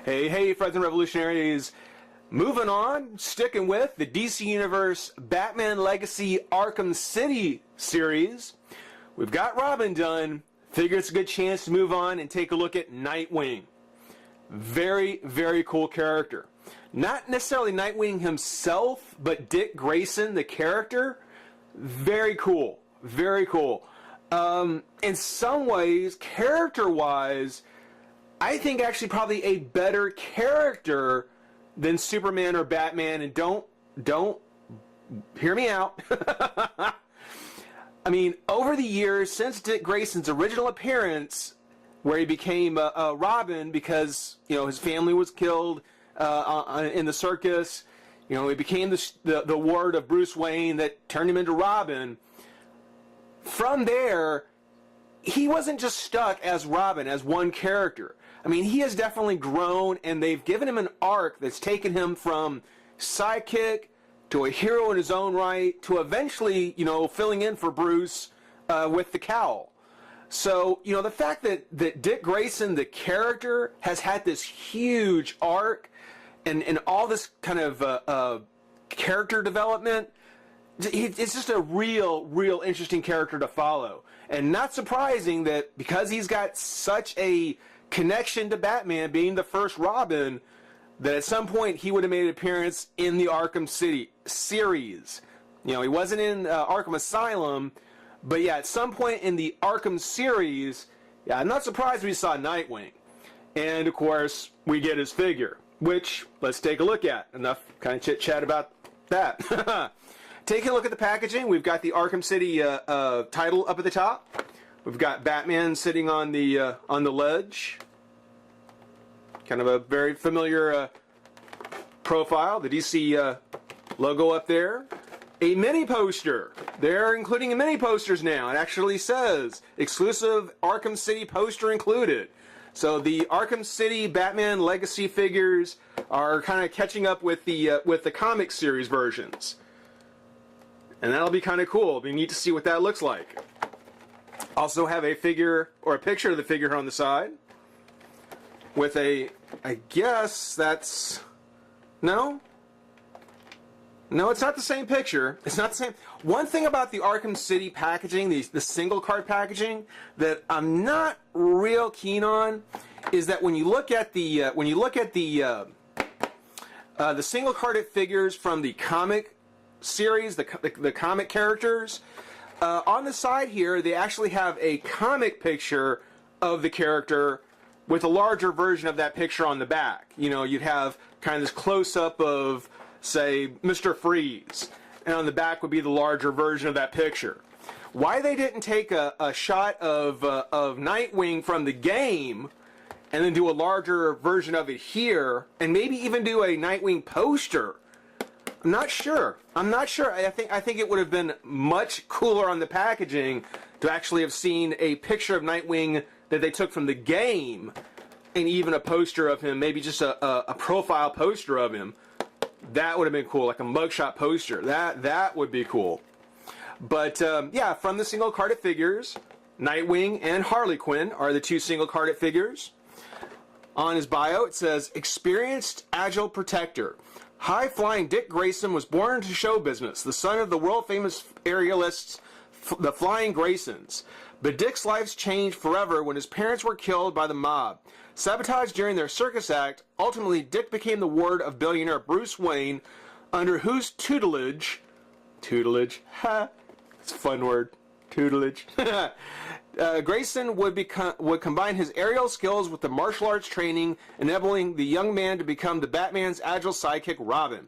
Hey, friends and revolutionaries. Moving on, sticking with the DC Universe Batman Legacy Arkham City series. We've got Robin done. Figure it's a good chance to move on and take a look at Nightwing. Very, very cool character. Not necessarily Nightwing himself, but Dick Grayson, the character. Very cool. Very cool. In some ways, character-wise, I think actually probably a better character than Superman or Batman, and don't hear me out. I mean, over the years, since Dick Grayson's original appearance, where he became Robin because, you know, his family was killed in the circus, you know, he became the ward of Bruce Wayne that turned him into Robin. From there, he wasn't just stuck as Robin, as one character. I mean, he has definitely grown, and they've given him an arc that's taken him from sidekick to a hero in his own right to eventually, you know, filling in for Bruce with the cowl. So, you know, the fact that Dick Grayson, the character, has had this huge arc and all this kind of character development, it's just a real interesting character to follow. And not surprising that because he's got such a connection to Batman being the first Robin, that at some point he would have made an appearance in the Arkham City series. You know, he wasn't in Arkham Asylum, but yeah, at some point in the Arkham series, yeah, I'm not surprised we saw Nightwing. And of course, we get his figure, which let's take a look at. Enough kind of chit-chat about that. Taking a look at the packaging, we've got the Arkham City title up at the top. We've got Batman sitting on the ledge. Kind of a very familiar profile. The DC logo up there. A mini poster. They're including mini posters now. It actually says exclusive Arkham City poster included. So the Arkham City Batman Legacy figures are kind of catching up with the comic series versions. And that'll be kind of cool. It'll be neat to see what that looks like. Also have a figure, or a picture of the figure here on the side. With a, I guess that's, no? No, it's not the same picture. It's not the same. One thing about the Arkham City packaging, the single card packaging, that I'm not real keen on, is that when you look at the single carded figures from the comic series, the comic characters, on the side here they actually have a comic picture of the character with a larger version of that picture on the back. You know, you'd have kind of this close-up of, say, Mr. Freeze, and on the back would be the larger version of that picture. Why they didn't take a shot of Nightwing from the game and then do a larger version of it here, and maybe even do a Nightwing poster, I'm not sure. I think it would have been much cooler on the packaging to actually have seen a picture of Nightwing that they took from the game, and even a poster of him, maybe just a profile poster of him. That would have been cool, like a mugshot poster. That would be cool. But yeah, from the single carded figures, Nightwing and Harley Quinn are the two single carded figures. On his bio, it says, experienced, agile protector. High-flying Dick Grayson was born into show business, the son of the world-famous aerialists, the Flying Graysons. But Dick's life's changed forever when his parents were killed by the mob. Sabotaged during their circus act, ultimately Dick became the ward of billionaire Bruce Wayne, under whose tutelage, ha, it's a fun word, tutelage, Grayson would combine his aerial skills with the martial arts training, enabling the young man to become the Batman's agile sidekick Robin.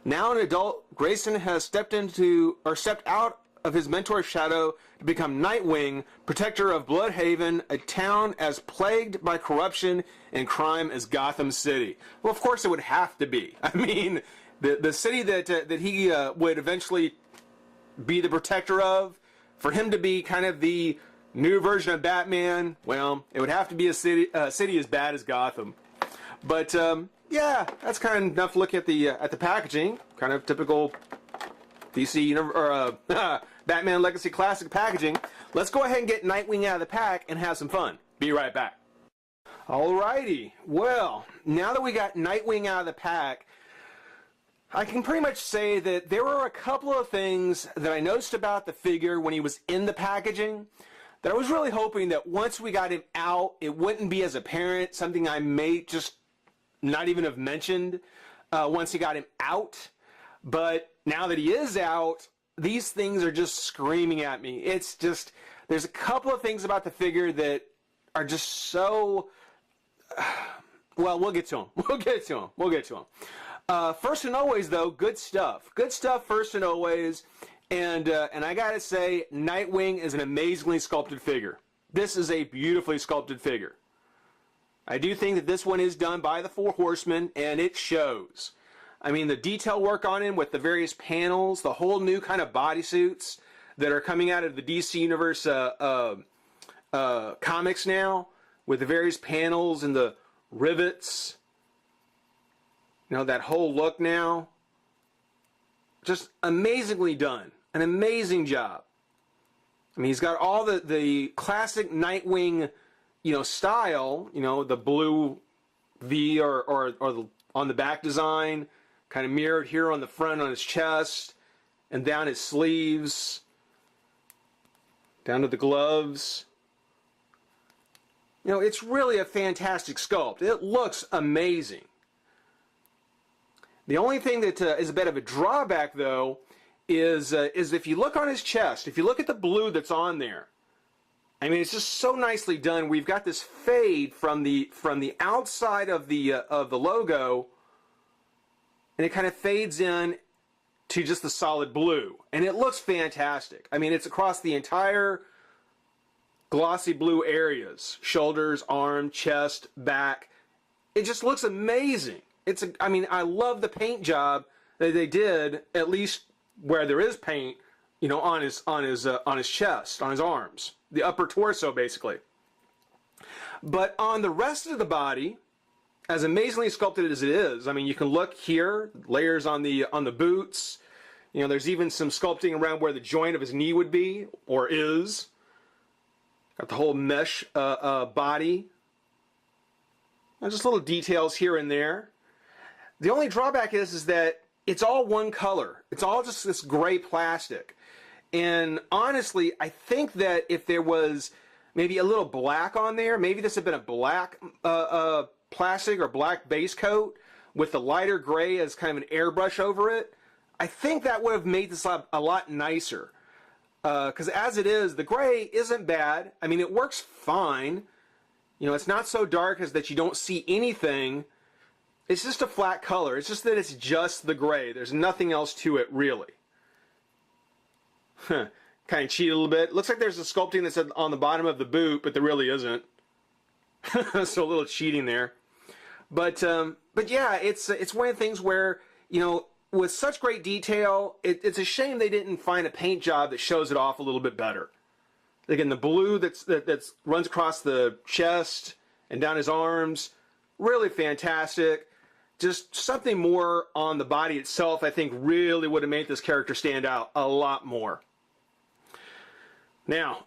Now an adult, Grayson has stepped out of his mentor's shadow to become Nightwing, protector of Bloodhaven, a town as plagued by corruption and crime as Gotham City. Well, of course it would have to be. I mean, the city that he would eventually be the protector of, for him to be kind of the new version of Batman, well, it would have to be a city as bad as Gotham. But yeah, that's kind of enough look at the packaging. Kind of typical DC Batman Legacy Classic packaging. Let's go ahead and get Nightwing out of the pack and have some fun. Be right back. Alrighty, well, now that we got Nightwing out of the pack, I can pretty much say that there were a couple of things that I noticed about the figure when he was in the packaging that I was really hoping that once we got him out, it wouldn't be as apparent, something I may just not even have mentioned once he got him out. But now that he is out, these things are just screaming at me. It's just, there's a couple of things about the figure that are just so... well, we'll get to them. First and always, though, good stuff. Good stuff first and always. And I gotta say, Nightwing is an amazingly sculpted figure. This is a beautifully sculpted figure. I do think that this one is done by the Four Horsemen, and it shows. I mean, the detail work on him with the various panels, the whole new kind of bodysuits that are coming out of the DC Universe comics now, with the various panels and the rivets, you know, that whole look now, just amazingly done. An amazing job. I mean, he's got all the classic Nightwing, you know, style, you know, the blue V or the, on the back design, kind of mirrored here on the front on his chest, and down his sleeves, down to the gloves. You know, it's really a fantastic sculpt. It looks amazing. The only thing that is a bit of a drawback, though, is if you look on his chest, if you look at the blue that's on there, I mean, it's just so nicely done. We've got this fade from the outside of the logo, and it kind of fades in to just the solid blue, and it looks fantastic. I mean, it's across the entire glossy blue areas, shoulders, arm, chest, back. It just looks amazing. I mean, I love the paint job that they did, at least where there is paint, you know, on his chest, on his arms, the upper torso basically. But on the rest of the body, as amazingly sculpted as it is, I mean, you can look here, layers on the boots. You know, there's even some sculpting around where the joint of his knee would be, or is. Got the whole mesh body. And just little details here and there. The only drawback is that it's all one color. It's all just this gray plastic. And honestly, I think that if there was maybe a little black on there, maybe this had been a black plastic or black base coat with the lighter gray as kind of an airbrush over it, I think that would have made this a lot nicer. Because as it is, the gray isn't bad. I mean, it works fine. You know, it's not so dark as that you don't see anything. It's just a flat color. It's just that it's just the gray. There's nothing else to it, really. Kind of cheat a little bit. Looks like there's a sculpting that's on the bottom of the boot, but there really isn't. So a little cheating there. But yeah, it's one of the things where, you know, with such great detail, it's a shame they didn't find a paint job that shows it off a little bit better. Again, the blue that runs across the chest and down his arms, really fantastic. Just something more on the body itself, I think, really would have made this character stand out a lot more. Now,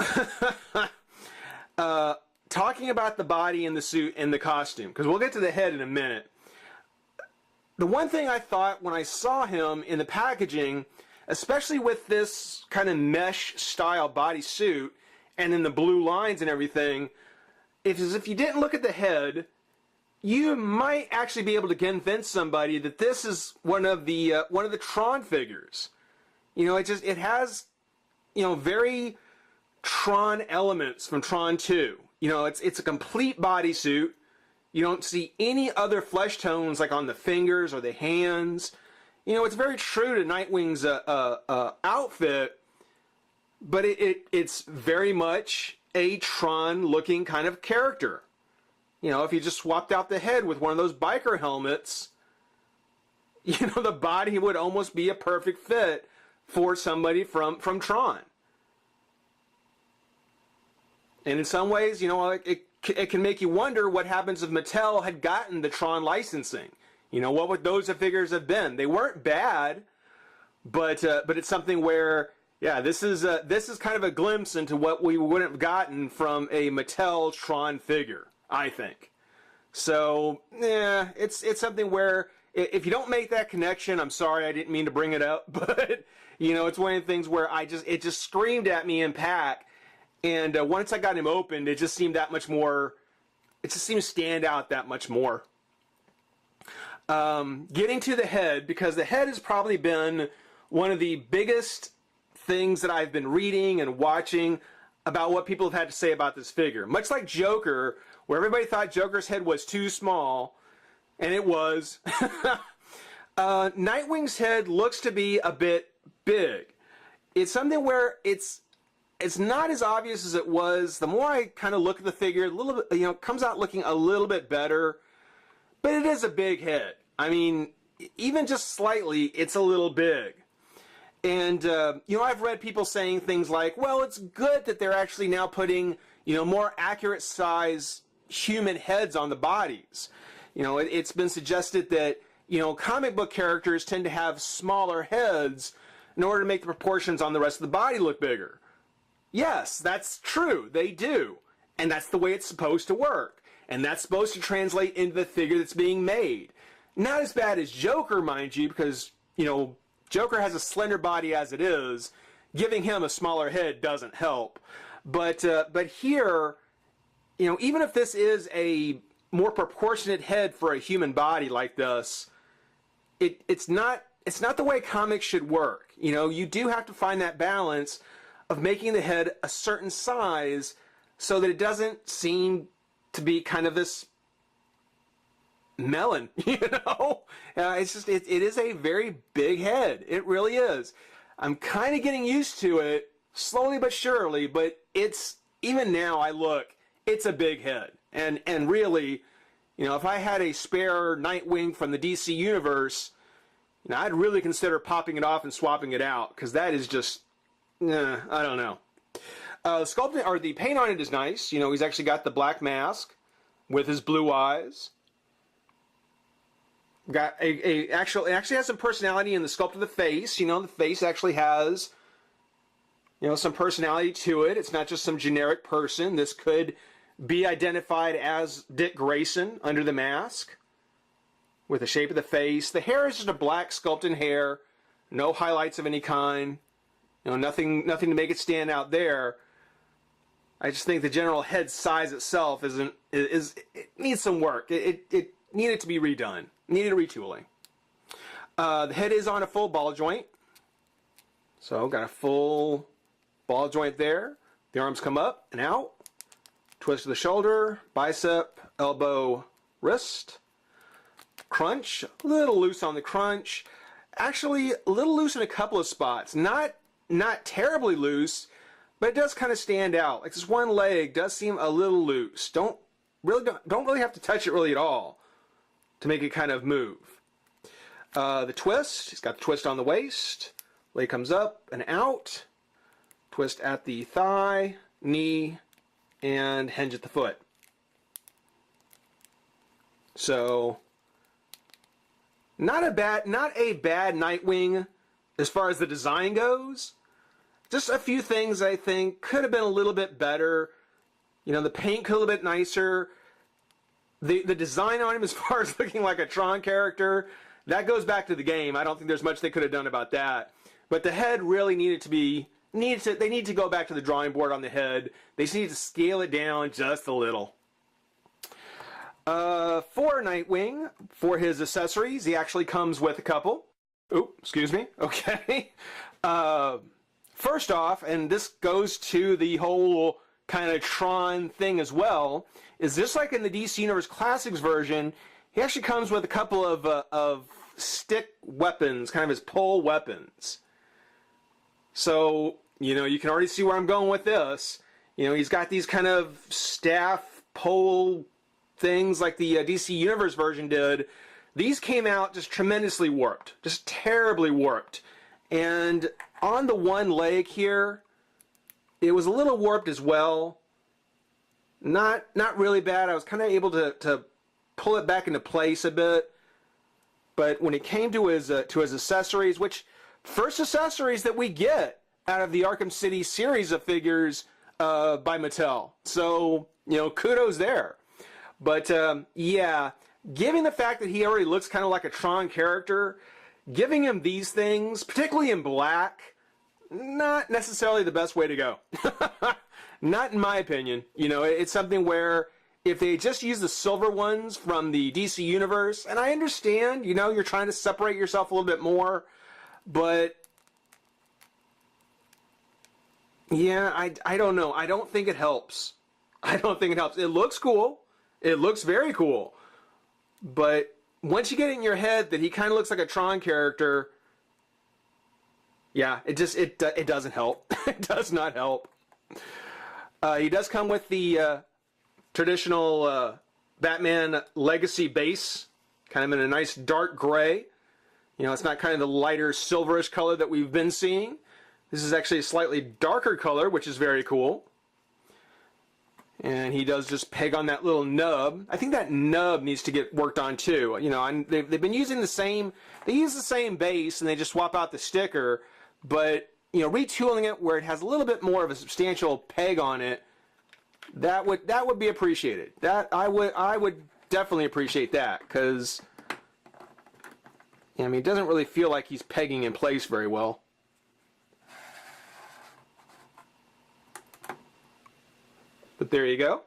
talking about the body and the suit and the costume, because we'll get to the head in a minute. The one thing I thought when I saw him in the packaging, especially with this kind of mesh style bodysuit and then the blue lines and everything, is if you didn't look at the head, you might actually be able to convince somebody that this is one of the Tron figures. You know, it has, you know, very Tron elements from Tron 2. You know, it's a complete bodysuit. You don't see any other flesh tones like on the fingers or the hands. You know, it's very true to Nightwing's outfit, but it's very much a Tron-looking kind of character. You know, if you just swapped out the head with one of those biker helmets, you know, the body would almost be a perfect fit for somebody from Tron. And in some ways, you know, it can make you wonder what happens if Mattel had gotten the Tron licensing. You know, what would those figures have been? They weren't bad, but it's something where, yeah, this is kind of a glimpse into what we would have gotten from a Mattel Tron figure, I think. So, yeah, it's something where if you don't make that connection, I'm sorry, I didn't mean to bring it up, but you know, it's one of the things where it just screamed at me in pack, and once I got him opened, it just seemed that much more. It just seemed to stand out that much more. Getting to the head, because the head has probably been one of the biggest things that I've been reading and watching about what people have had to say about this figure. Much like Joker, where everybody thought Joker's head was too small, and it was. Nightwing's head looks to be a bit big. It's something where it's not as obvious as it was. The more I kind of look at the figure, a little bit, you know, it comes out looking a little bit better, but it is a big head. I mean, even just slightly, it's a little big. And, you know, I've read people saying things like, well, it's good that they're actually now putting, you know, more accurate size human heads on the bodies. You know, it's been suggested that, you know, comic book characters tend to have smaller heads in order to make the proportions on the rest of the body look bigger. Yes, that's true. They do. And that's the way it's supposed to work. And that's supposed to translate into the figure that's being made. Not as bad as Joker, mind you, because, you know, Joker has a slender body as it is. Giving him a smaller head doesn't help. But here, you know, even if this is a more proportionate head for a human body like this, it's not the way comics should work. You know, you do have to find that balance of making the head a certain size so that it doesn't seem to be kind of this melon, you know? It's just, it is a very big head. It really is. I'm kind of getting used to it, slowly but surely, but it's, even now I look, it's a big head. And really, you know, if I had a spare Nightwing from the DC Universe, you know, I'd really consider popping it off and swapping it out, because that is just, I don't know. Sculpting, or the paint on it is nice. You know, he's actually got the black mask with his blue eyes. Got it actually has some personality in the sculpt of the face. You know, the face actually has, you know, some personality to it. It's not just some generic person. This could be identified as Dick Grayson under the mask, with the shape of the face. The hair is just a black sculpted hair, no highlights of any kind. You know, nothing to make it stand out there. I just think the general head size itself it needs some work. It needed to be redone. Needed a retooling. The head is on a full ball joint. So got a full ball joint there. The arms come up and out. Twist of the shoulder, bicep, elbow, wrist. Crunch, a little loose on the crunch. Actually, a little loose in a couple of spots. Not terribly loose, but it does kind of stand out. Like this one leg does seem a little loose. Don't really have to touch it really at all to make it kind of move. The twist, he's got the twist on the waist. Leg comes up and out. Twist at the thigh, knee, and hinge at the foot. So, not a bad Nightwing as far as the design goes. Just a few things I think could have been a little bit better. You know, the paint could have been a bit nicer. The design on him as far as looking like a Tron character, that goes back to the game. I don't think there's much they could have done about that. But the head really they need to go back to the drawing board on the head. They just need to scale it down just a little. For Nightwing, for his accessories, he actually comes with a couple. Oh, excuse me. Okay. First off, and this goes to the whole kind of Tron thing as well, is just like in the DC Universe Classics version, he actually comes with a couple of stick weapons, kind of his pole weapons. So, you know, you can already see where I'm going with this. You know, he's got these kind of staff pole things like the DC Universe version did. These came out just tremendously warped, just terribly warped. And on the one leg here, it was a little warped as well. Not really bad. I was kind of able to pull it back into place a bit. But when it came to his accessories, which first accessories that we get out of the Arkham City series of figures by Mattel. So, you know, kudos there. But yeah, given the fact that he already looks kind of like a Tron character, giving him these things, particularly in black, not necessarily the best way to go. Not in my opinion. You know, it's something where if they just use the silver ones from the DC universe, and I understand, you know, you're trying to separate yourself a little bit more, but yeah, I don't know. I don't think it helps. I don't think it helps. It looks cool. It looks very cool. But once you get it in your head that he kind of looks like a Tron character, yeah, it doesn't help. It does not help. He does come with the traditional Batman Legacy base, kind of in a nice dark gray. You know, it's not kind of the lighter silverish color that we've been seeing. This is actually a slightly darker color, which is very cool. And he does just peg on that little nub. I think that nub needs to get worked on too. You know, they've been using the same, they use the same base and they just swap out the sticker, but you know, retooling it where it has a little bit more of a substantial peg on it, that would be appreciated. That I would definitely appreciate that, because I mean, it doesn't really feel like he's pegging in place very well. But there you go.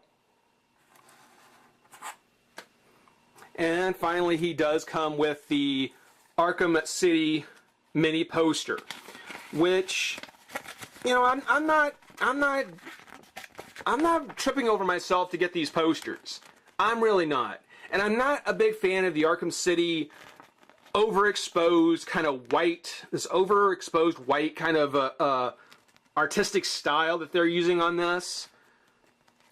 And finally, he does come with the Arkham City mini poster, which, you know, I'm not tripping over myself to get these posters. I'm really not. And I'm not a big fan of the Arkham City overexposed kind of white, this overexposed white kind of artistic style that they're using on this.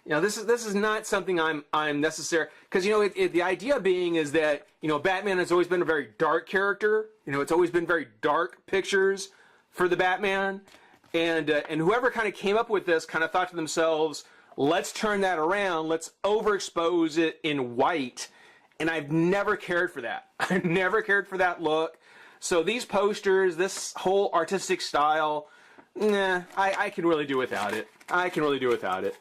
You know, this is not something I'm necessary, because, you know, the idea being is that, you know, Batman has always been a very dark character. You know, it's always been very dark pictures for the Batman, and whoever kind of came up with this kind of thought to themselves, let's turn that around, let's overexpose it in white, and I've never cared for that. I've never cared for that look. So these posters, this whole artistic style, nah, I can really do without it. I can really do without it.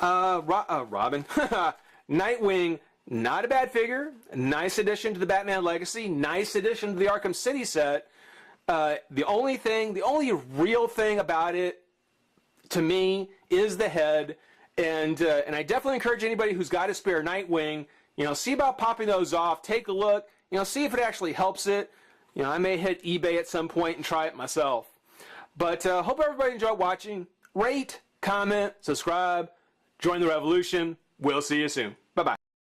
Robin. Nightwing, not a bad figure. Nice addition to the Batman Legacy. Nice addition to the Arkham City set. The only real thing about it, to me, is the head. And I definitely encourage anybody who's got a spare Nightwing, you know, see about popping those off. Take a look. You know, see if it actually helps it. You know, I may hit eBay at some point and try it myself. But hope everybody enjoyed watching. Rate, comment, subscribe. Join the revolution. We'll see you soon.